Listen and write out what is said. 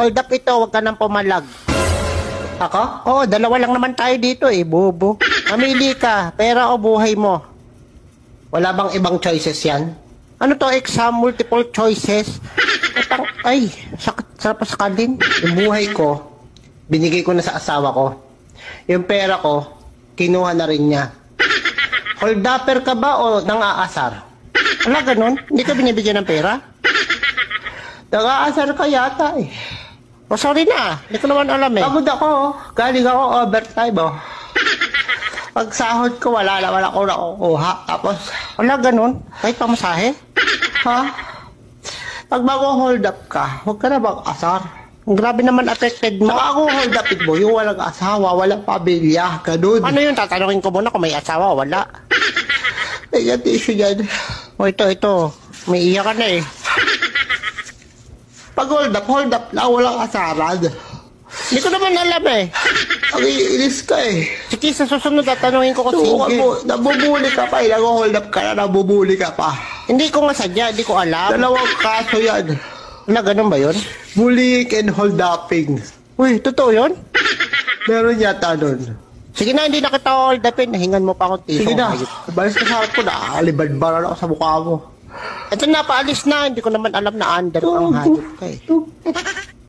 hold up ito, huwag ka nang pumalag. Ako? Oo, dalawa lang naman tayo dito eh, bobo. Mamili ka, pera o buhay mo. Wala bang ibang choices yan? Ano to, exam, multiple choices? Ay, sakit sa paskalin. Yung buhay ko, binigay ko na sa asawa ko. Yung pera ko, kinuha na rin niya. Hold upper ka ba o nang-aasar? Wala ganun? Hindi ka binibigyan ng pera? Nang-aasar ka yata eh. O sorry na, hindi ko naman alam eh. Pagod ako, galing ako overtime oh. Pag sahod ko, wala naman ako nakukuha. Tapos, Wala ganun? Kahit pamasahe? ha? Pag mag-hold up ka, huwag ka na mag-asar. Grabe naman affected mo. Saka ako hold upin mo, yung walang asawa, walang pamilya, ganun. Ano yun? Tatanungin ko muna kung may asawa o wala. May tissue yan. O ito. May iyak ka na eh. Pag hold up lang, walang asaran. Hindi ko naman alam eh. Ang iinis ka eh. Sige, sa susunod tatanungin ko kung Sukan sige. mo, nabubuli ka pa eh. Nag-hold up ka na, nabubuli ka pa. Hindi ko nga sadya, hindi ko alam. Dalawang kaso yan. Wala ganun ba yun? Bullying and hold upping. Uy, totoo yun? Meron yata nun. Sige na, hindi na kita hold upin. Nahingan mo pa akong tiso. Sige na, balis ka sa harap ko, nakakaliban-baran ako sa mukha mo. Ito na, paalis na. Hindi ko naman alam na under ang hayop ka eh.